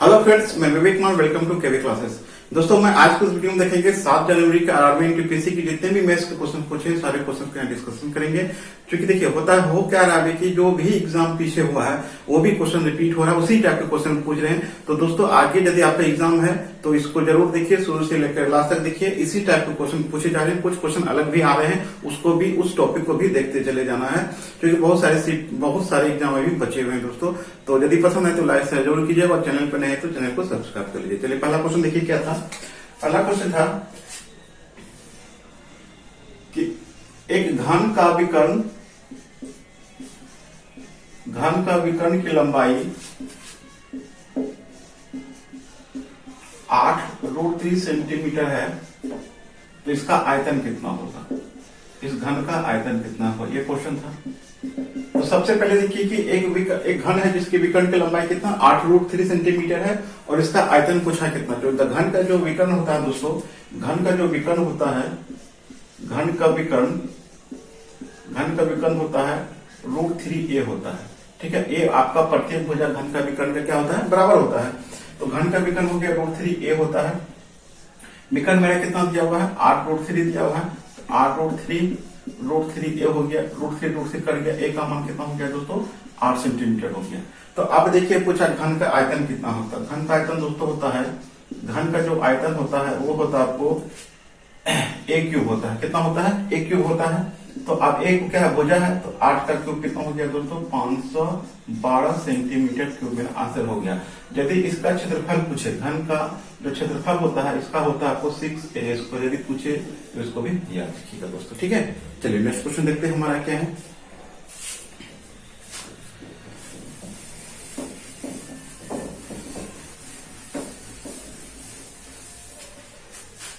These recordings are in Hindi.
हेलो फ्रेंड्स, मैं Vivek Kumar. Welcome to KV classes. दोस्तों, मैं आज के इस वीडियो में देखेंगे 7 जनवरी के आर्मी यूपीएससी की जितने भी मैथ्स के क्वेश्चन पूछे सारे क्वेश्चन का डिस्कशन करेंगे। क्योंकि देखिए होता है हो क्या रहा है कि जो भी एग्जाम पीछे हुआ है वो भी क्वेश्चन रिपीट हो रहा है, उसी टाइप के क्वेश्चन पूछ रहे हैं। तो दोस्तों आगे यदि आपका एग्जाम है तो इसको जरूर देखिए, शुरू से लेकर लास्ट तक देखिए। इसी टाइप के क्वेश्चन पूछे जा रहे हैं, कुछ क्वेश्चन अलग भी आ रहे हैं, उसको भी उस टॉपिक को भी देखते चले जाना है, क्योंकि बहुत सारे एग्जाम अभी बचे हुए हैं दोस्तों। तो यदि पसंद है तो लाइक शेयर जरूर कीजिए और चैनल पर नए हैं तो चैनल को सब्सक्राइब कर लीजिए। चलिए पहला क्वेश्चन देखिए क्या था। पहला क्वेश्चन था कि एक घन का विकर्ण की लंबाई 8√3 सेंटीमीटर है, तो इसका आयतन कितना होगा? इस घन का आयतन कितना होगा, ये क्वेश्चन था। तो सबसे पहले देखिए कि एक घन है जिसकी विकर्ण की लंबाई कितना 8√3 सेंटीमीटर है और इसका आयतन पूछा कितना। जो घन का जो विकर्ण होता है दोस्तों, घन का विकर्ण होता है √3a होता है। ठीक है, ए आपका प्रत्येक भुजा घन का विकर्ण का क्या होता है, बराबर होता है। तो घन का विकर्ण हो गया √3a होता है। विकर्ण मेरा कितना दिया हुआ है, 8√3 दिया हुआ है। 8√3 a हो गया, √3 कर गया, a का मान कितना हो गया दोस्तों, 8 सेंटीमीटर हो गया। तो अब देखिए पूछा घन का आयतन कितना होता है। घन का आयतन दोस्तों होता है, घन का जो आयतन होता है वो होता है आपको a³ होता है। कितना होता है, a³ होता है। तो अब a क्या है, भुजा है, तो 8 का क्यूब कितना हो गया दोस्तों, 512 सेंटीमीटर क्यूब। मेरा आंसर हो गया। यदि इसका क्षेत्रफल पूछे, घन का जो क्षेत्रफल होता है इसका होता है आपको 6a²। यदि पूछे तो इसको भी याद रखिएगा दोस्तों। ठीक है, चलिए नेक्स्ट क्वेश्चन देखते हैं हमारा क्या है।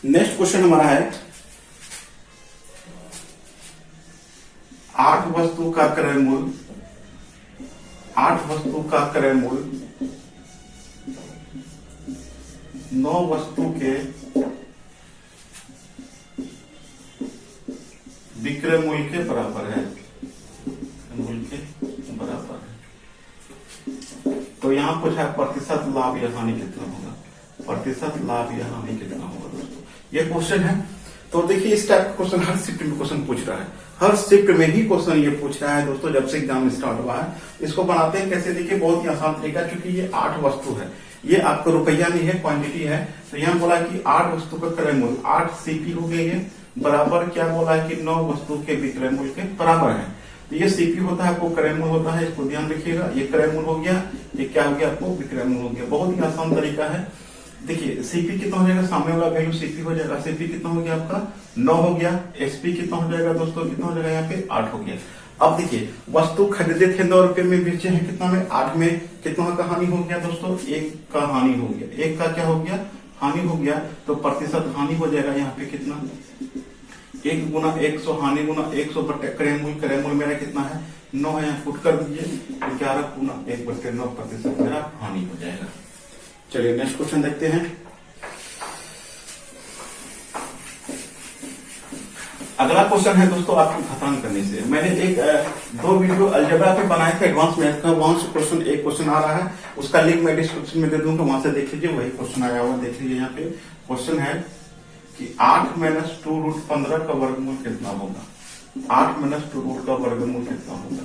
नेक्स्ट क्वेश्चन हमारा है 8 वस्तु का क्रय मूल्य 9 वस्तु के विक्रय मूल्य के बराबर है। तो यहां पूछा प्रतिशत लाभ या हानि कितना होगा, प्रतिशत लाभ या हानि कितना होगा दोस्तों, ये क्वेश्चन है। तो देखिए इस टाइप का क्वेश्चन हर शिफ्ट में क्वेश्चन पूछ रहा है, हर शिफ्ट में ही क्वेश्चन ये पूछ रहा है दोस्तों। जब से एग्जाम स्टार्ट हुआ है इसको बनाते हैं कैसे, देखिए बहुत ही आसान तरीका। क्योंकि ये 8 वस्तु है, ये आपका रुपया नहीं है, क्वांटिटी है। तो यहाँ बोला कि 8 वस्तु का क्रय मूल्य 8 CP हो गया, ये बराबर क्या बोला है कि 9 वस्तु के विक्रय मूल्य के बराबर है। तो ये CP होता है, आपको क्रय मूल्य होता है, इसको ध्यान रखिएगा। ये क्रय मूल्य हो गया, ये क्या हो गया आपको विक्रय मूल्य हो गया। बहुत ही आसान तरीका है। देखिए CP कितना हो जाएगा, सामने वाला वैल्यू CP हो जाएगा। CP कितना हो गया आपका 9 हो गया। SP कितना हो जाएगा दोस्तों, कितना हो जाएगा यहाँ पे 8 हो गया। अब देखिए वस्तु खरीदे थे 9 रुपए में, बेचे हैं कितना में 8 में। कितना का हानि हो गया दोस्तों, 1 का हानि हो गया। 1 का क्या हो गया, हानि हो गया। तो प्रतिशत हानि हो जाएगा यहाँ पे कितना, 1 गुना 100 हानि गुना 100 बटे क्रय मूल्य मेरा कितना है 9 है। यहाँ फुट कर दीजिए, 11 गुना 1/9 प्रतिशत मेरा हानि हो जाएगा। चलिए नेक्स्ट क्वेश्चन देखते हैं। अगला क्वेश्चन है दोस्तों आपको खत्म करने से। मैंने 2 वीडियो अलजेब्रा पे बनाए थे, एडवांस मैथ का। वहां से क्वेश्चन एक क्वेश्चन आ रहा है, उसका लिंक मैं डिस्क्रिप्शन में दे दूंगा, वहां से देख लीजिए। वही क्वेश्चन आया हुआ देख लीजिए। यहाँ पे क्वेश्चन है कि 8 - 2√15 का वर्गमूल कितना होगा। 8 - 2 का वर्गमूल कितना होगा।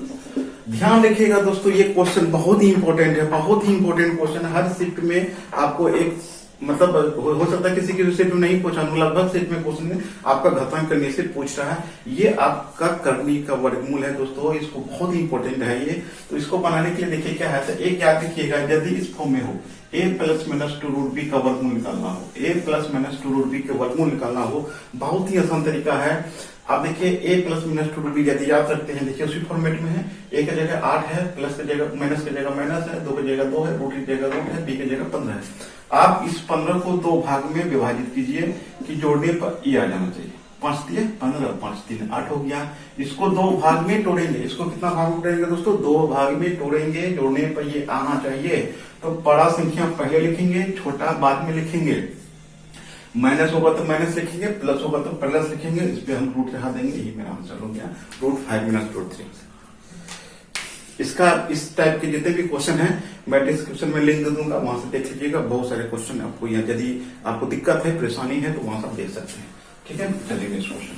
ध्यान रखिएगा दोस्तों, ये क्वेश्चन बहुत ही इंपॉर्टेंट है, बहुत ही इंपॉर्टेंट क्वेश्चन है। हर शिफ्ट में आपको एक मतलब हो सकता है किसी की शिफ्ट में नहीं पूछा, लगभग शिफ्ट में क्वेश्चन आपका घटांक करने से पूछ रहा है। ये आपका करनी का वर्गमूल है दोस्तों, इसको बहुत ही इंपॉर्टेंट है ये। तो इसको बनाने के लिए देखिए क्या है, तो एक याद रखिएगा, यदि इस फॉर्म में हो a + -2√b का वर्गमूल निकालना हो, a + -2√b के वर्गमूल निकालना हो, बहुत ही आसान तरीका है। अब देखिए a + -2√b यदि याद रखते हैं, देखिए उसी फॉर्मेट में है। a की जगह 8 है, प्लस की जगह माइनस की जगह माइनस है, 2 की जगह 2 है, रूट की जगह रूट है, b की जगह 15 है। आप इस 15 को 2 भाग में विभाजित कीजिए कि जोड़ने पर ये आ जाना चाहिए। 5 दिए 15, 5 3 8 हो गया। इसको 2 भाग में तोड़ेंगे, इसको कितना भाग में तोड़ेंगे दोस्तों, 2 भाग में तोड़ेंगे, जोड़ने पर ये आना चाहिए। तो बड़ा संख्या पहले लिखेंगे, छोटा बाद में लिखेंगे। माइनस होगा तो माइनस लिखेंगे, प्लस होगा तो प्लस लिखेंगे। इस पे हम रूट हटा देंगे, यही मेरा आंसर हो गया √5 - √3। इसका इस टाइप के जितने भी क्वेश्चन हैं मैं डिस्क्रिप्शन में लिंक दे दूंगा, वहां से देख लीजिएगा। बहुत सारे क्वेश्चन आपको यहाँ, यदि आपको दिक्कत है, परेशानी है, तो वहां से आप देख सकते हैं। ठीक है, चलिए नेक्स्ट क्वेश्चन।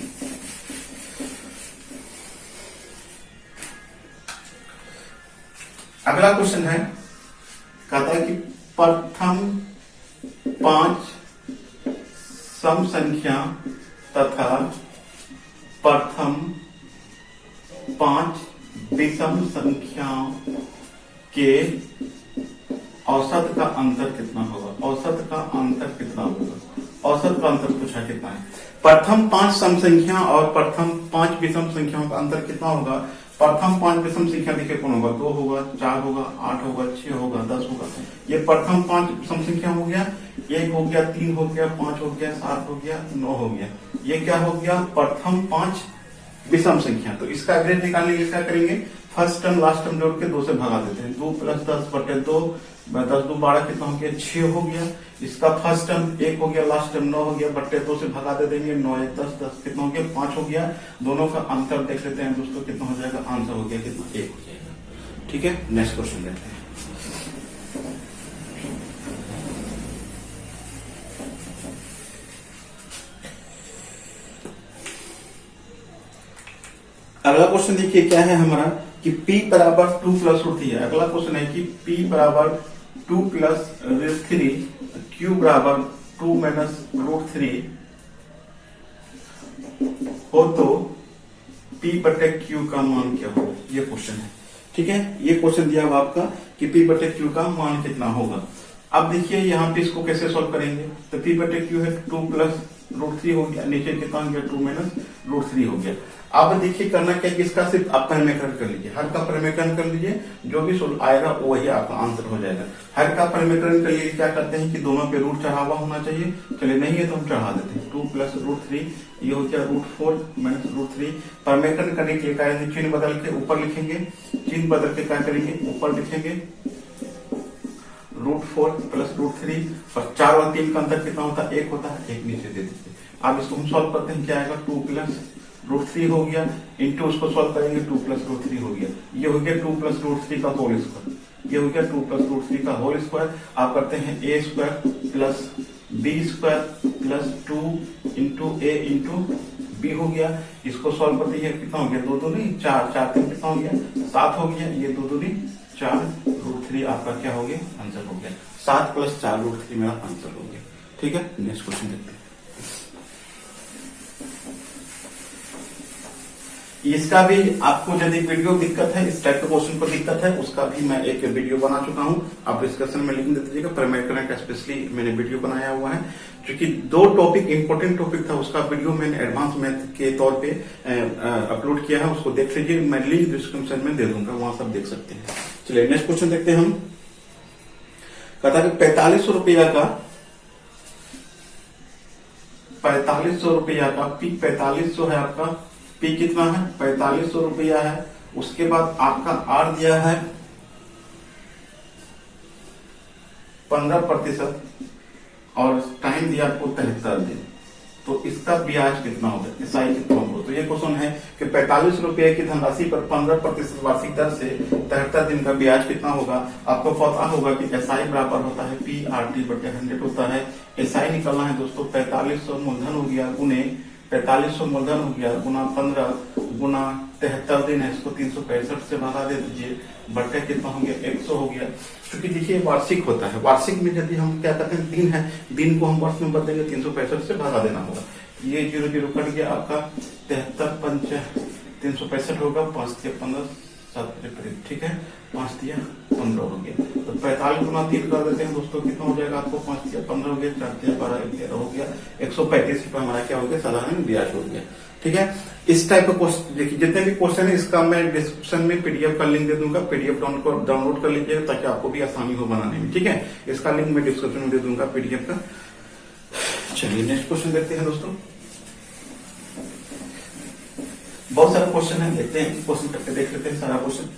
अगला क्वेश्चन है, कहता है कि प्रथम 5 सम संख्या तथा प्रथम 5 विषम संख्याओं के औसत का अंतर कितना होगा? औसत का अंतर कितना होगा? औसत का अंतर पूछा कितना है। प्रथम 5 सम संख्या और प्रथम 5 विषम संख्याओं का अंतर कितना होगा? प्रथम 5 विषम संख्या देखिए कौन होगा? 2 होगा, 4 होगा, 8 होगा, 6 होगा, 10 होगा। ये प्रथम 5 विषम संख्या हो गया, 1 हो गया, 3 हो गया, 5 हो गया, 7 हो गया, 9 हो गया। ये क्या हो गया? प्रथम 5 विषम संख्या। तो इसका एवरेज निकालने के लिए क्या करेंगे? फर्स्ट टर्म लास्ट टर्म जोड़ के 2 से भगा देते हैं। 2 + 10 / 2, 10 × 2 = 12, कितना हो गया? 6 हो गया। इसका फर्स्ट टर्म 1 हो गया, लास्ट टर्म 9 हो गया, बट्टे 2 से भगा दे देंगे। 9 × 1 = 10, 10 कितना हो गया? 5 हो गया। दोनों का अंतर देख लेते हैं दोस्तों, कितना हो जाएगा? आंसर हो गया कितना? 1 हो जाएगा। ठीक है, नेक्स्ट क्वेश्चन देखते हैं। अगला क्वेश्चन देखिए क्या है हमारा कि p बराबर 2 + √3 है। अगला क्वेश्चन है कि p बराबर 2 + √3, q बराबर 2 - √3 हो तो p/q का मान क्या होगा? ये क्वेश्चन है। ठीक है, ये क्वेश्चन दिया हुआ आपका कि p/q का मान कितना होगा। अब देखिए यहाँ पे इसको कैसे सॉल्व करेंगे। तो p/q है 2 + √3 हो गया, नीचे कितना हो गया? 2 - √3 हो गया। अब देखिए करना क्या कि इसका सिर्फ आप परिमेकरण कर लीजिए, हर का परिमेकरण कर लीजिए, जो भी सोल्व आएगा वही आपका आंसर हो जाएगा। हर का परिमेकरण के लिए क्या करते हैं कि दोनों पे रूट चढ़ा हुआ होना चाहिए। चलिए नहीं है तो हम चढ़ा देते हैं। 2 + √3 ये हो गया √4 - √3। परिमेकरण करने के लिए क्या करेंगे? चिन्ह बदल के ऊपर लिखेंगे, चिन्ह बदल के क्या करेंगे? ऊपर लिखेंगे √4 + √3, और 4 और 3 का अंतर कितना होता है? 1 होता है। 1 नीचे दे दीजिए। अब इसको हम सॉल्व करते हैं, क्या आएगा? 2 + √3 हो गया, इंटू उसको सॉल्व करेंगे 2 + √3 हो गया। ये हो गया 2 + √3 का होल स्क्वायर। ये हो गया 2 + √3 का होल स्क्वायर। आप करते हैं a² + b² + 2 × a × b हो गया। इसको सॉल्व करते हैं कितना हो गया? 2 2 नहीं 4, 4 3 कितना हो गया? 7 हो गया। ये 2 2 नहीं 4, √3 आपका क्या हो गया? आंसर हो गया। 7 + 4 √3 मेरा आंसर हो गया। ठीक है, नेक्स्ट क्वेश्चन देखते हैं। इसका भी आपको यदि वीडियो दिक्कत है, इस टाइप के क्वेश्चन को दिक्कत है, उसका भी मैं एक वीडियो बना चुका हूं। आप डिस्कशन में लिंक दे दीजिएगा। परिमेकरण का स्पेशली मैंने वीडियो बनाया हुआ है, क्योंकि 2 टॉपिक इंपॉर्टेंट टॉपिक था, उसका वीडियो मैंने एडवांस मैथ के तौर पे अपलोड किया है। उसको देख लीजिए, मैं लिंक डिस्क्रिप्शन में दे दूंगा, वहां सब देख सकते हैं। चलिए नेक्स्ट क्वेश्चन देखते हैं हम। कहता है 4500 रुपया का 4500 रुपया का पी 4500 है आपका। पी कितना है? 4500 रुपया है। उसके बाद आपका आर दिया है 15% और टाइम दिया आपको 73 दिन। तो इसका ब्याज कितना होगा? एसआई कितना होगा? तो ये क्वेश्चन है कि 45 रुपए की धनराशि पर 15% वार्षिक दर से 73 दिन का ब्याज कितना होगा? आपको पता होगा कि एसआई बराबर होता है PRT/100 होता है। एसआई निकालना है दोस्तों, 4500 मूलधन हो गया गुने 4500 मूलधन हो गया गुना 15 गुना 73 दिन है, इसको 365 से भगा दे दीजिए, बट्टे कितना हो गया? 100 हो गया। क्योंकि देखिए वार्षिक होता है, वार्षिक में यदि हम क्या करते हैं, दिन है, दिन को हम वर्ष में बदलेंगे, 365 से भगा देना होगा। ये 0 0 कट गया आपका, 73 पंच 365 होगा, 5 × 15 7 के करीब। ठीक है, 5 × 15 हो गया। तो 45 गुना 3 कर देते हैं दोस्तों, कितना हो जाएगा आपको? 5 × 15 हो गया, 4 × 12 13 हो गया, 135 रुपए हमारा क्या हो गया? साधारण ब्याज हो गया। ठीक है, इस टाइप का क्वेश्चन देखिए, जितने भी क्वेश्चन है इसका मैं डिस्क्रिप्शन में पीडीएफ का लिंक दे दूंगा। पीडीएफ डाउनलोड कर लीजिएगा ताकि आपको भी आसानी हो बनाने में। ठीक है, इसका लिंक मैं डिस्क्रिप्शन में दे दूंगा पीडीएफ का। चलिए नेक्स्ट क्वेश्चन देखते हैं दोस्तों। बहुत सारे क्वेश्चन है, देखते हैं क्वेश्चन करके देख लेते हैं सारा क्वेश्चन।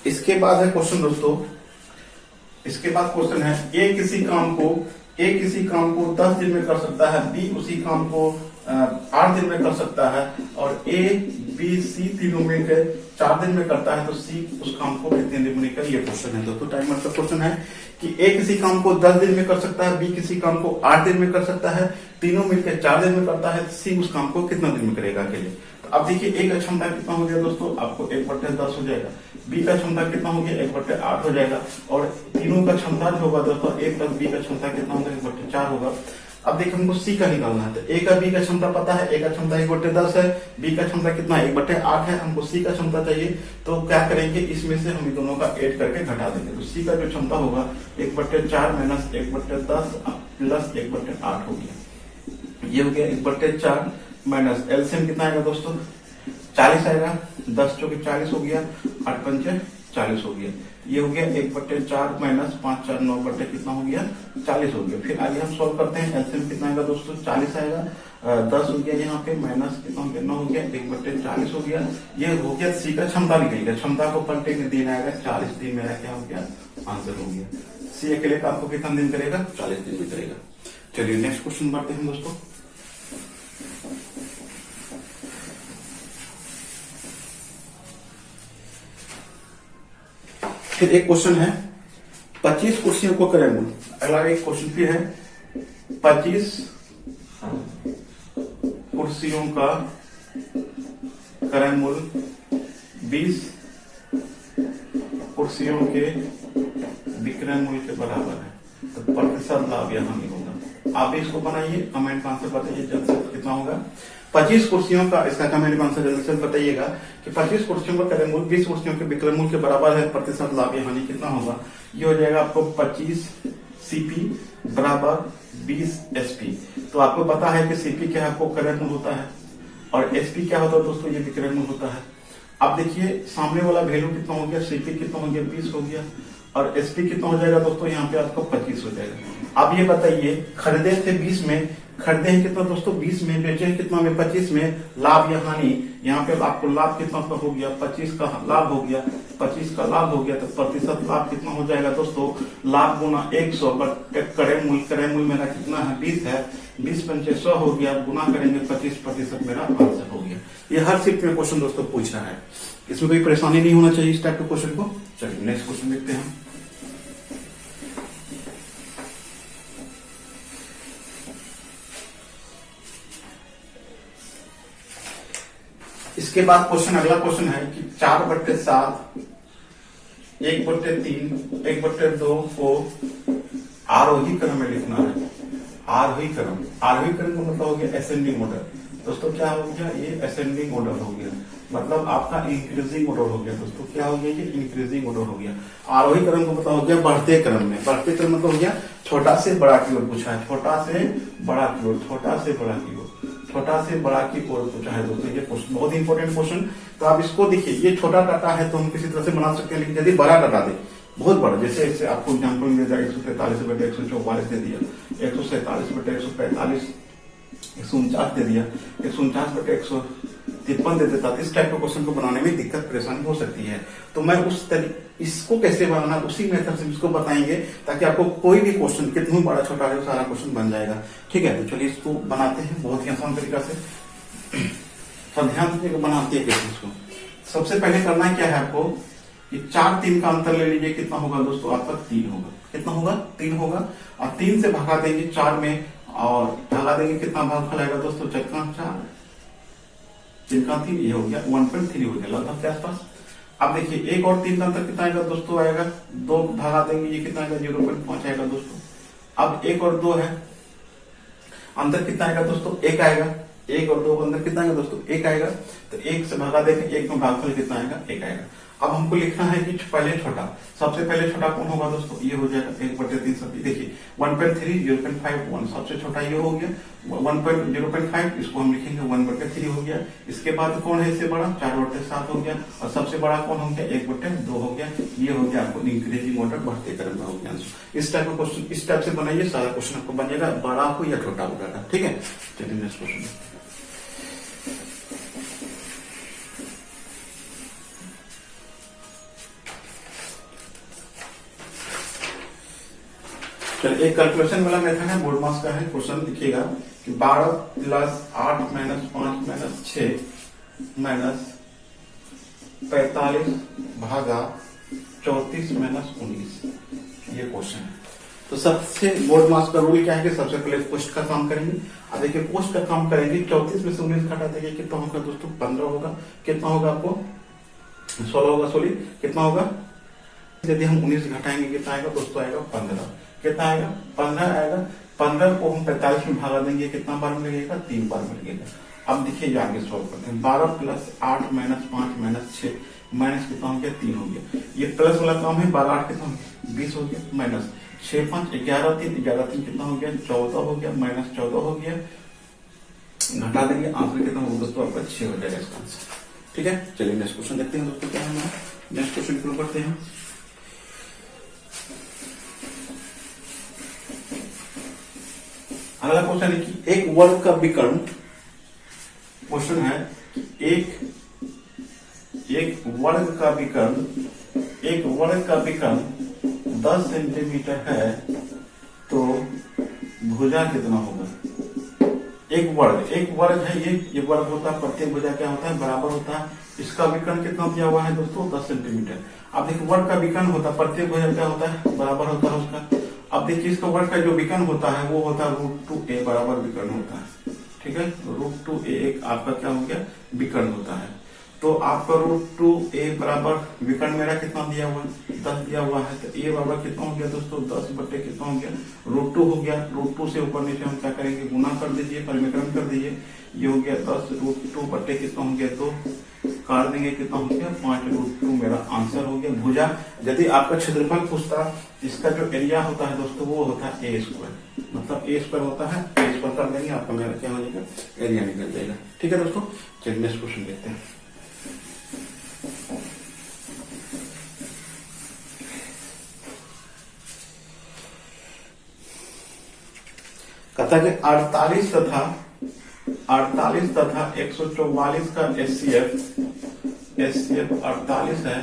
इसके बाद है क्वेश्चन दोस्तों, इसके बाद क्वेश्चन है ए किसी काम को 10 दिन में कर सकता है, बी उसी काम को 8 दिन में कर सकता है और ए बी सी तीनों मिलकर 4 दिन में करता है तो सी उस काम को कितने दिन में करेगा, ये क्वेश्चन है दोस्तों। टाइमर का क्वेश्चन है कि ए किसी काम को 10 दिन में कर सकता है, बी किसी काम को 8 दिन में कर सकता है, तीनों मिलकर 4 दिन में करता है, सी उस काम को कितना दिन में करेगा अकेले। तो अब देखिए ए का क्षमता कितना हो गया दोस्तों, आपको 1/10 हो जाएगा। बी का क्षमता कितना हो गया, 1/8 हो जाएगा। और तीनों का क्षमता जो होगा दोस्तों ए प्लस बी का क्षमता कितना होगा, 1/4 होगा। अब देखिए हमको सी का निकालना है, तो ए का बी का क्षमता पता है, ए का क्षमता 1/10 है, बी का क्षमता कितना है 1/8 है, हमको सी का क्षमता चाहिए। तो क्या करेंगे, इसमें से हम दोनों का ऐड करके घटा देंगे। तो सी का जो क्षमता होगा 1/4 माइनस 1/10 प्लस 1/8 हो गया। ये हो गया 1/4 माइनस एलसीएम कितना आएगा दोस्तों, 40 आएगा। 10 चौके 40 हो गया, 8 पंचे 40 हो गया। ये हो गया 1/4 माइनस 5 4 9 बटे कितना हो गया, 40 हो गया। फिर आगे हम सॉल्व करते हैं। एलसीएम कितना आएगा दोस्तों, 40 आएगा। 10 हो गया यहाँ पे माइनस कितना हो गया, 9 हो गया, 1/40 हो गया। ये हो गया सी का क्षमता निकल गया। क्षमता को पलटे में दिन आएगा, 40 दिन मेरा क्या हो गया, आंसर हो गया। सी अकेले का आपको कितना दिन करेगा, 40 दिन में करेगा। चलिए नेक्स्ट क्वेश्चन बढ़ते हैं दोस्तों। फिर एक क्वेश्चन है 25 कुर्सियों को करें मूल। अगला एक क्वेश्चन फिर है 25 कुर्सियों का करें मूल 20 कुर्सियों के विक्रय मूल्य के बराबर है। तो प्रतिशत लाभ यहाँ नहीं होगा। आप इसको बनाइए, कमेंट का आंसर बताइए जल्द से कितना होगा। 25 कुर्सियों का, इसका कमेंट का आंसर जल्द से बताइएगा कि 25 कुर्सियों का क्रय मूल्य 20 कुर्सियों के विक्रय मूल्य के बराबर है, प्रतिशत लाभ हानि कितना होगा। ये हो जाएगा आपको 25 सीपी बराबर 20 एसपी। तो आपको पता है कि सीपी क्या है, आपको क्रय मूल्य होता है, और एसपी क्या होता है दोस्तों, ये विक्रय मूल्य होता है। अब देखिए सामने वाला वैल्यू कितना हो गया, सीपी कितना हो गया, 20 हो गया, और एसपी कितना हो जाएगा दोस्तों, यहाँ पे आपको 25 हो जाएगा। अब ये बताइए खरीदे थे 20 में, खरीदे हैं कितना दोस्तों 20 में, बेचे हैं कितना में 25 में, लाभ या हानि यहाँ पे आपको लाभ कितना का हो गया, 25 का लाभ हो गया, 25 का लाभ हो गया। तो प्रतिशत लाभ कितना हो जाएगा दोस्तों, लाभ गुना 100 बटे क्रय मूल्य मेरा कितना है 20 है, 20 पंचे 100 हो गया, गुना करेंगे 25% मेरा आंसर हो गया। ये हर शिफ्ट में क्वेश्चन दोस्तों पूछ रहा है, इसमें कोई परेशानी नहीं होना चाहिए इस टाइप के क्वेश्चन को। चलिए नेक्स्ट क्वेश्चन देखते हैं। इसके बाद क्वेश्चन, अगला क्वेश्चन है कि 4/7 1/3 1/2 को आरोही क्रम में लिखना है। आरोही क्रम का मतलब हो गया असेंडिंग ऑर्डर। दोस्तों क्या हो गया, ये असेंडिंग ऑर्डर हो गया, मतलब आपका इंक्रीजिंग ऑर्डर हो गया। दोस्तों क्या हो गया, ये इंक्रीजिंग ऑर्डर हो गया। आरोही क्रम को मतलब हो गया बढ़ते क्रम में। बढ़ते क्रम मतलब हो गया छोटा से बड़ा की ओर पूछा है, छोटा से बड़ा की ओर, छोटा से बड़ा की ओर, छोटा से बड़ा की ओर पूछा है दोस्तों। ये क्वेश्चन बहुत इंपॉर्टेंट क्वेश्चन। तो आप इसको देखिए, ये छोटा डाटा है तो हम किसी तरह से बना सकते हैं, लेकिन यदि बड़ा डाटा दे, बहुत बड़ा, जैसे आपको एग्जाम्पल मिल जाए 143 बटे 144 दे दिया, 147 बटे 145 149 दे दिया, 149 बटे 153 दे देता। इस टाइप के क्वेश्चन को बनाने में दिक्कत परेशानी हो सकती है। तो मैं इसको कैसे बनाना, उसी मेथड से इसको बताएंगे, ताकि आपको कोई भी क्वेश्चन कितना बड़ा छोटा है सारा क्वेश्चन बन जाएगा। ठीक है, तो चलिए इसको बनाते हैं बहुत ही आसान तरीका से। तो ध्यान से बनाते हैं कैसे इसको। सबसे पहले करना है क्या है आपको, ये 4 3 का अंतर ले लीजिए, कितना होगा दोस्तों आपका 3 होगा। कितना होगा, 3 होगा। और 3 से भगा देंगे 4 में, और भगा देंगे कितना भाग फैलाएगा दोस्तों, 4 का 4 3 का 3, ये हो गया 1.3 हो गया लगभग के आसपास। अब देखिए 1 और 3 का अंतर कितना आएगा दोस्तों, आएगा 2 भगा देंगे, ये कितना आएगा 0.5 आएगा दोस्तों। अब 1 और 2 है, अंतर कितना आएगा दोस्तों, 1 आएगा। 1 और 2 का अंतर कितना आएगा दोस्तों, 1 आएगा। तो 1 से भगा देंगे, 1 में भागफल कितना आएगा, 1 आएगा। अब हमको लिखना है कि पहले छोटा, सबसे पहले छोटा कौन होगा दोस्तों, ये हो जाएगा 1/3 सब। देखिए 1.3 0.5 1, सबसे छोटा ये हो गया 1.0.5, इसको हम लिखेंगे 1/3 हो गया। इसके बाद कौन है इससे बड़ा, 4/7 हो गया, और सबसे बड़ा कौन हो गया 1/2 हो गया। ये हो गया आपको इंक्रीजिंग ऑर्डर, बढ़ते क्रम में हो गया आंसर। इस टाइप का क्वेश्चन इस टाइप से बनाइए, सारा क्वेश्चन आपको बनेगा, बड़ा हो या छोटा हो डाटा। ठीक है, चलिए नेक्स्ट क्वेश्चन। चलिए एक कैलकुलेशन वाला मेथड है, बोर्ड मास का है क्वेश्चन, लिखिएगा कि 12 प्लस 8 माइनस 5 माइनस 6 माइनस 45 भागा 34 माइनस 19, ये क्वेश्चन है। तो सबसे बोर्ड मार्क्स का रूल क्या है कि सबसे पहले पोस्ट का काम करेंगे। अब देखिए पोस्ट का काम करेंगे, 34 में से 19 घटा देंगे, कितना होगा दोस्तों 15 होगा। कितना होगा आपको 16 होगा, सॉरी कितना होगा, यदि हम 19 घटाएंगे कितना आएगा दोस्तों, आएगा 15। कितना आएगा 15 आएगा। 15 को हम 45 में भागा देंगे, कितना बार मिलेगा 3 बार मिलेगा। अब देखिए आगे सॉल्व करते हैं। 12 प्लस 8 माइनस 5 माइनस 6 माइनस कितना हो गया 3 हो गया। ये प्लस वाला काम है, 12 8 कितना हो गया 20 हो गया, माइनस 6 5 11 3 11 3 कितना हो गया 14 हो गया, माइनस 14 हो गया। घटा देंगे आंसर कितना होगा दोस्तों, आपका 6 हो जाएगा इसका आंसर। ठीक है, चलिए नेक्स्ट क्वेश्चन देखते हैं दोस्तों क्या है हमारा। नेक्स्ट क्वेश्चन शुरू करते हैं। अगला क्वेश्चन है कि एक वर्ग का विकर्ण, क्वेश्चन है एक वर्ग का विकर्ण, एक वर्ग का विकर्ण 10 सेंटीमीटर है तो भुजा कितना होगा। एक वर्ग है, ये वर्ग होता है, प्रत्येक भुजा क्या होता है बराबर होता है। इसका विकर्ण कितना दिया हुआ है दोस्तों 10 सेंटीमीटर। अब देखिए वर्ग का विकर्ण होता है, प्रत्येक भुजा क्या होता है बराबर होता है उसका। अब देखिए इसका वर्ग का जो विकर्ण होता है वो होता है √2a बराबर विकर्ण होता है। ठीक है, √2a एक आपका क्या हो गया विकर्ण होता है। तो आपका √2a बराबर विकर्ण मेरा कितना दिया हुआ है 10 दिया हुआ है। तो a बराबर कितना हो गया दोस्तों 10 बटे कितना हो गया √2 हो गया। √2 से ऊपर नीचे हम क्या करेंगे गुना कर दीजिए, परिमेकरण कर दीजिए। ये हो गया 10 √2 बटे कितना हो गया 2, काट देंगे कितना हो गया 5 √2 मेरा आंसर हो गया भुजा। यदि आपका क्षेत्रफल पूछता, इसका जो एरिया होता है दोस्तों वो होता है a स्क्वायर, मतलब a स्क्वायर होता है, a स्क्वायर कर देंगे आपका मेरा क्या हो जाएगा एरिया निकल जाएगा। ठीक है दोस्तों, चलिए नेक्स्ट क्वेश्चन देखते हैं। कहता है कि 48 तथा 144 का एचसीएफ 48 है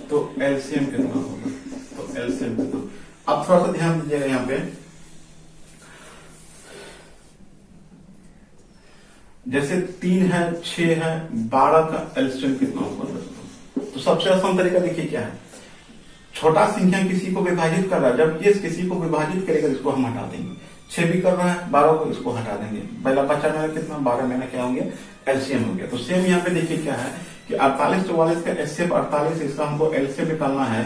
तो एलसीएम कितना होगा। तो एलसीएम कितना, अब थोड़ा सा ध्यान दीजिएगा यहाँ पे, जैसे 3 है 6 है 12 का एलसीएम कितना होगा दोस्तों। तो सबसे आसान तरीका देखिए क्या है, छोटा संख्या किसी को विभाजित कर रहा है, जब ये किसी को विभाजित करेगा इसको हम हटा देंगे। 6 भी कर रहा है 12 को इसको हटा देंगे, पहला बच्चा मेरा कितना 12 महीना क्या होंगे एलसीएम हो गया। तो सेम यहाँ पे देखिए क्या है कि 48 44 का एचसीएफ 48, इसका हमको एलसीएम निकालना है।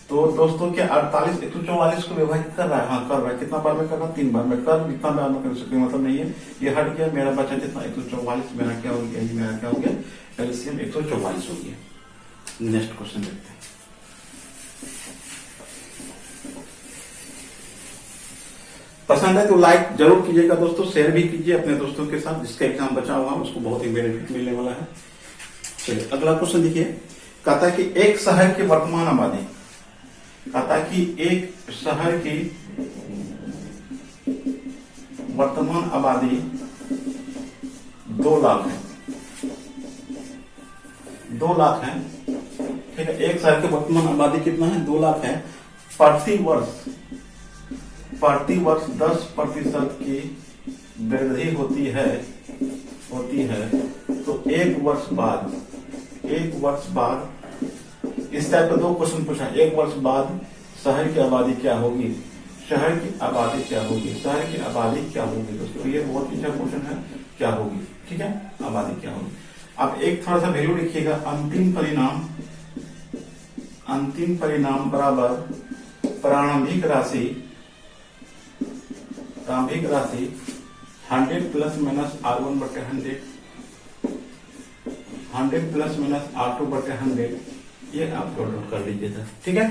तो दोस्तों क्या 48 144 को विभाजित कर रहा है, हाँ कर रहा है। कितना बार में कर रहा है 3 बार में कर, जितना बार में कर सकते मतलब नहीं है, ये हट गया मेरा बच्चा कितना 144 मेरा क्या हो गया, ये मेरा क्या हो गया एलसीएम 144 हो गया। नेक्स्ट क्वेश्चन देखते हैं। पसंद है तो लाइक जरूर कीजिएगा दोस्तों, शेयर भी कीजिए अपने दोस्तों के साथ, जिसका एग्जाम बचा हुआ उसको बहुत ही बेनिफिट मिलने वाला है। चलिए अगला क्वेश्चन देखिए, कहता है कि एक शहर की वर्तमान आबादी, कहता है कि एक शहर की वर्तमान आबादी 2 लाख है, 2 लाख है। ठीक है, एक शहर की वर्तमान आबादी कितना है 2 लाख है। प्रति वर्ष 10% की वृद्धि होती है तो एक वर्ष बाद इस टाइप का 2 क्वेश्चन पूछा। एक वर्ष बाद शहर की आबादी क्या होगी, शहर की आबादी क्या होगी दोस्तों, ये बहुत अच्छा क्वेश्चन है, क्या होगी। ठीक है, आबादी क्या होगी। अब एक थोड़ा सा वैल्यू लिखिएगा, अंतिम परिणाम बराबर प्रारंभिक राशि 100 प्लस माइनस R1 बटे 100 प्लस माइनस R2 बटे 100, ये आप नोट कर लीजिएगा। ठीक है,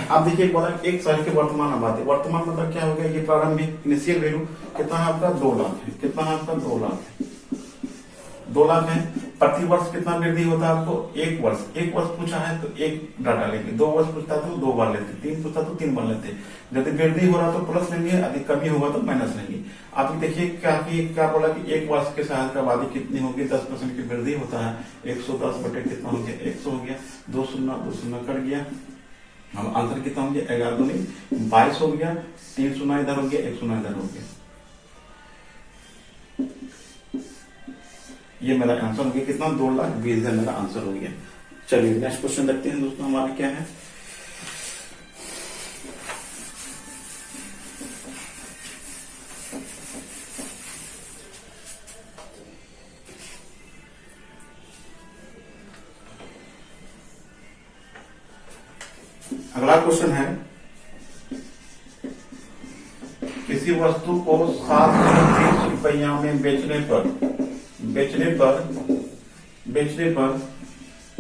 आप देखिए बोला एक शहर की वर्तमान आबादी, वर्तमान मतलब क्या हो गया, ये प्रारंभिक इनिशियल वैल्यू कितना है आपका 2 लाख है। कितना है आपका 2 लाख है, 2 लाख है। प्रति वर्ष कितना वृद्धि होता है आपको, एक वर्ष पूछा है तो एक डाटा लेंगे, 2 वर्ष पूछता है तो 2 बार लेते, 3 पूछता तो 3 बार लेते। यदि वृद्धि हो रहा तो प्लस लेंगे, यदि कमी होगा तो माइनस लेंगे। आप देखिए क्या बोला कि एक वर्ष के शहर की आबादी कितनी होगी, 10% की वृद्धि होता है। 110 बटे कितना हो गया 100 हो गया, 2 शून्य कट गया। अब आंसर कितना हो गया 11 दूनी 22 हो गया, 3 शून्य इधर हो गया, 1 शून्य इधर हो गया। ये मेरा आंसर हो गया कितना, 2,20,000 मेरा आंसर हो गया। चलिए नेक्स्ट क्वेश्चन देखते हैं दोस्तों हमारा क्या है। अगला क्वेश्चन है, किसी वस्तु को 720 रुपया में बेचने पर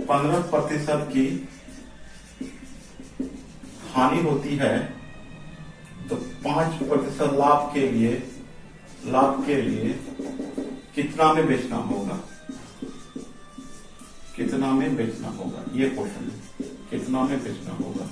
15% की हानि होती है, तो 5% लाभ के लिए कितना में बेचना होगा, ये क्वेश्चन है, कितना में बेचना होगा।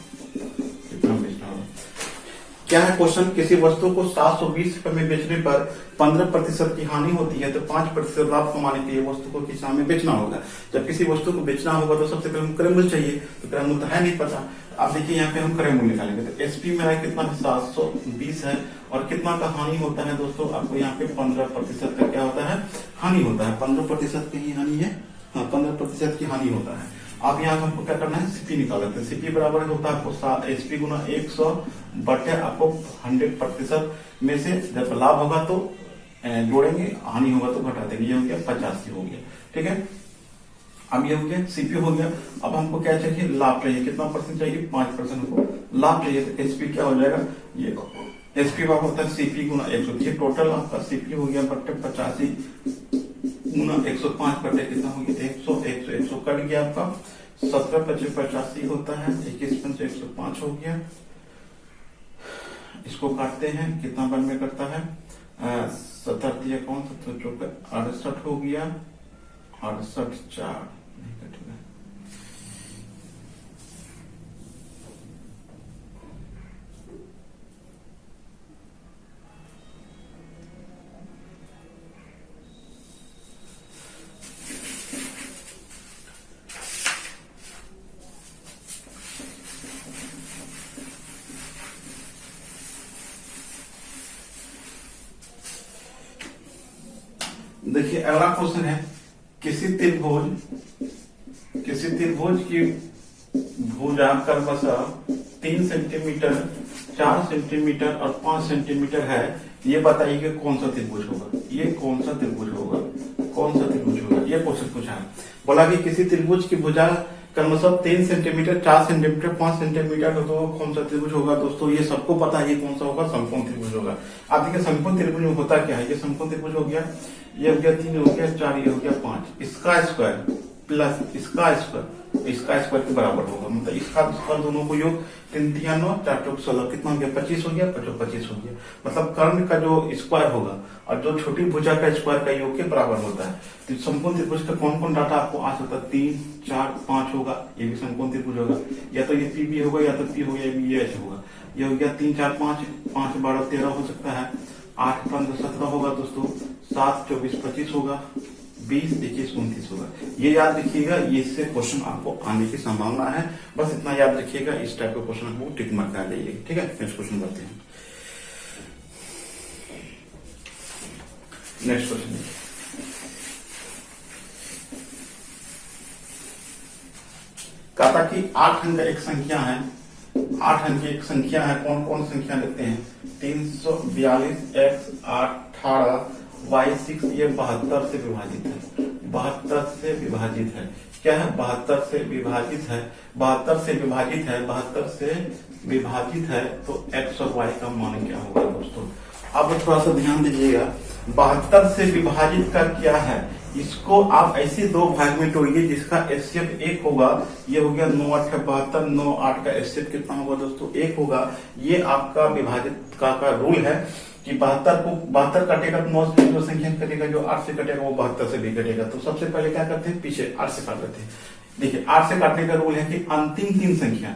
क्या है क्वेश्चन, किसी वस्तु को 720 रुपए में बेचने पर 15% की हानि होती है, तो 5% लाभ कमाने के लिए वस्तु को कितना में बेचना होगा। जब किसी वस्तु को बेचना होगा तो सबसे पहले हम क्रय मूल्य चाहिए, तो क्रय मूल्य तो है नहीं पता। आप देखिए यहाँ पे हम क्रय मूल्य निकालेंगे, तो एसपी मेरा कितना 720 है, और कितना का हानि होता है दोस्तों, आपको यहाँ पे 15% का क्या होता है, हानि होता है। 15% की ही हानि है, हाँ 15% की हानि होता है। अब यहाँ हमको क्या करना है, सीपी निकाल लेते हैं। सीपी बराबर होता है आपको एसपी गुना 100 बटे आपको 100% में से जब लाभ होगा तो जोड़ेंगे, हानि होगा तो घटा देंगे। ये हो गया 85 हो गया, ठीक है। अब ये हो गया सीपी हो गया। अब हमको क्या चाहिए, लाभ चाहिए। कितना परसेंट चाहिए, 5% को लाभ चाहिए। तो एसपी क्या हो जाएगा, ये एसपी बराबर होता है सीपी गुना 100। ये टोटल आपका सीपी हो गया बटे 85 गुना 105 बटे कितना हो गया 100 कट गया आपका 17 × 85 होता है, 21 × 105 हो गया। इसको काटते हैं, कितना बन में करता है 70 दिया कौन 68 हो गया, 68 4 नहीं कटेगा। देखिए अगला क्वेश्चन है, किसी त्रिभुज की भुजा क्रमशः 3 सेंटीमीटर, 4 सेंटीमीटर और 5 सेंटीमीटर है। ये बताइए कि कौन सा त्रिभुज होगा, ये कौन सा त्रिभुज होगा, ये क्वेश्चन पूछा है। बोला कि किसी त्रिभुज की भुजा क्रमशः 3 सेंटीमीटर, 4 सेंटीमीटर, 5 सेंटीमीटर हो, तो कौन सा त्रिभुज होगा दोस्तों। ये सबको पता है, ये कौन सा होगा, समकोण त्रिभुज होगा। आप देखिए समकोण त्रिभुज में होता क्या है, ये समकोण त्रिभुज हो गया, ये हो गया 3 हो गया 4, ये हो गया 5। इसका स्क्वायर प्लस इसका स्क्वायर के बराबर होगा, मतलब इसका स्क्वायर दोनों को योग 3 × 9 4 × 16 कितना हो गया 25 हो गया, 25 हो गया। मतलब कर्ण का जो स्क्वायर होगा और जो छोटी भुजा का स्क्वायर का योग के बराबर होता है। तो समकोण त्रिभुज का कौन कौन डाटा आपको आ सकता है, 3 4 5 होगा, ये भी समकोण त्रिभुज होगा। या तो ये पी होगा, या तो पी होगा, या ये एच होगा। ये हो गया 3 4 5 5 12 13 हो सकता है, 8 15 17 होगा दोस्तों, 7 24 25 होगा, 20 21 29 होगा। ये याद रखिएगा, ये इससे क्वेश्चन आपको आने की संभावना है। बस इतना याद रखिएगा, इस टाइप का क्वेश्चन आपको टिक मार्क कर लीजिएगा, ठीक है। नेक्स्ट क्वेश्चन करते हैं। नेक्स्ट क्वेश्चन, कहा कि 8 अंक एक संख्या है, 8 अंक की एक संख्या है। कौन कौन संख्या लेते हैं, 342 x 18 y 6, ये 72 से विभाजित है, 72 से विभाजित है। क्या है, 72 से विभाजित है, 72 से विभाजित है, 72 से विभाजित है। तो x और y का मान क्या होगा दोस्तों। अब थोड़ा सा ध्यान दीजिएगा, 72 से विभाजित का क्या है, इसको आप ऐसे 2 भाग में तोड़िए जिसका एचसीएफ 1 होगा। ये हो गया 9 8 72, 9 8 का एचसीएफ कितना होगा दोस्तों 1 होगा। ये आपका विभाजित का रूल है कि 72 को 72 कटेगा तो 9 से जो संख्या कटेगा, जो 8 से कटेगा वो 72 से भी कटेगा। तो सबसे पहले क्या करते हैं, पीछे 8 से काट लेते हैं। देखिए 8 से काटने का रूल है कि अंतिम 3 संख्या,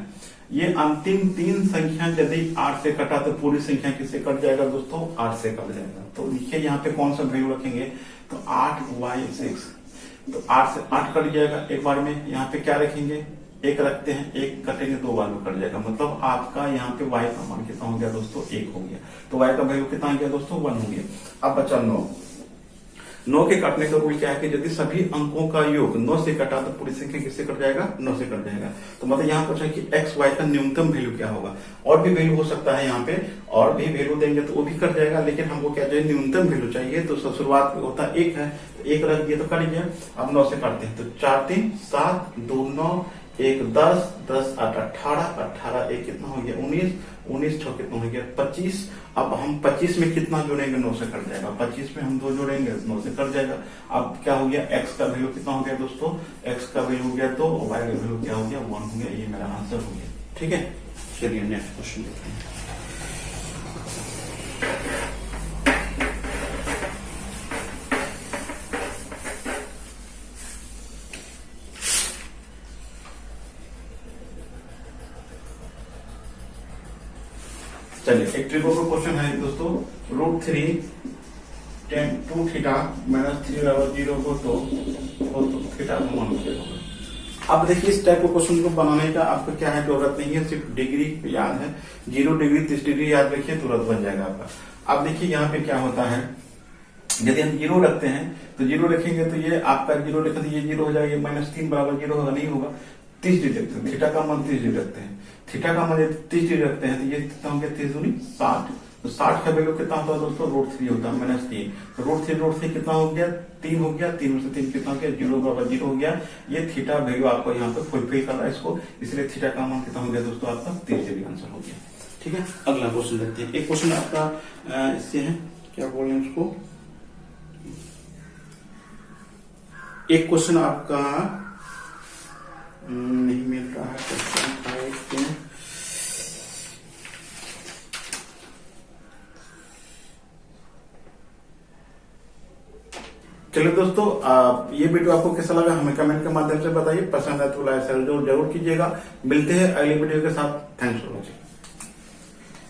ये अंतिम 3 संख्या यदि 8 से कटा तो पूरी संख्या किससे कट जाएगा दोस्तों, 8 से कट जाएगा। तो देखिए यहाँ पे कौन सा वैल्यू रखेंगे, तो 8y6, तो 8 से 8 कट जाएगा एक बार में। यहाँ पे क्या रखेंगे, 1 रखते हैं, 1 कटेंगे 2 बार में कट जाएगा। मतलब आपका यहाँ पे y का मान कितना हो गया दोस्तों 1 हो गया। तो y का वैल्यू कितना आ गया दोस्तों 1 हो गया। अब बचा 9, 9 के काटने का रूल क्या है कि यदि सभी अंकों का योग 9 से कटा तो पूरी संख्या किससे कट जाएगा? 9 से कट जाएगा। तो मतलब यहाँ पूछा कि एक्स वाई का न्यूनतम वैल्यू क्या होगा। और भी वैल्यू हो सकता है, यहाँ पे और भी वैल्यू देंगे तो वो भी कट जाएगा, लेकिन हमको क्या चाहिए? न्यूनतम वैल्यू चाहिए। तो शुरुआत में होता 1 है, तो 1 रख दिया तो कट गया। अब 9 से काटते हैं तो 4 3 7 2 9 1 10 10 8 18 18 1 कितना हो गया? 19 19 6 कितना हो गया? 25। अब हम 25 में कितना जोड़ेंगे? 9 से कट जाएगा। 25 में हम 2 जोड़ेंगे 9 से कट जाएगा। अब क्या हो गया? x का वैल्यू कितना हो गया दोस्तों? x का वैल्यू हो गया 2 और y का वैल्यू क्या हो गया? 1 हो गया। ये मेरा आंसर हो गया। ठीक है, चलिए नेक्स्ट क्वेश्चन देखते हैं। चलिए, एक ट्रिको का क्वेश्चन है दोस्तों। √3 tan 2 थीटा माइनस 3 बराबर 0 हो तो थीटा का मान क्या होगा? अब देखिए, इस टाइप के क्वेश्चन को बनाने का आपको क्या है, जरूरत नहीं है, सिर्फ डिग्री याद है। 0 डिग्री 30 डिग्री याद रखिए, तुरंत बन जाएगा आपका। अब देखिए यहाँ पे क्या होता है, यदि हम 0 रखते हैं तो 0 रखेंगे तो ये आपका 0 रखें तो ये 0 हो जाएगा, -3 बराबर 0 होगा, नहीं होगा। 30 डिग्री रखते हैं, थीटा का मान 30 डिग्री रखते हैं, थीटा का मान 30 डिग्री रखते हैं तो ये कितना हो गया? 30 दूनी 60। तो 60 का वैल्यू कितना होता है दोस्तों? √3 होता है, -3। तो √3 कितना हो गया? 3 हो गया। 3 में से 3 कितना हो गया? 0 बराबर 0 हो गया। ये थीटा वैल्यू आपको यहाँ पे फुलफिल कर रहा है इसको, इसलिए थीटा का मान कितना हो गया दोस्तों? आपका 30 डिग्री आंसर हो गया। ठीक है, अगला क्वेश्चन देखते हैं। एक क्वेश्चन आपका इससे है, क्या बोल रहे हैं उसको, एक क्वेश्चन आपका नहीं मिल रहा है। चलिए दोस्तों, ये वीडियो आपको कैसा लगा हमें कमेंट के माध्यम से बताइए। पसंद है तो लाइक शेयर जरूर कीजिएगा। मिलते हैं अगली वीडियो के साथ। Thanks for watching.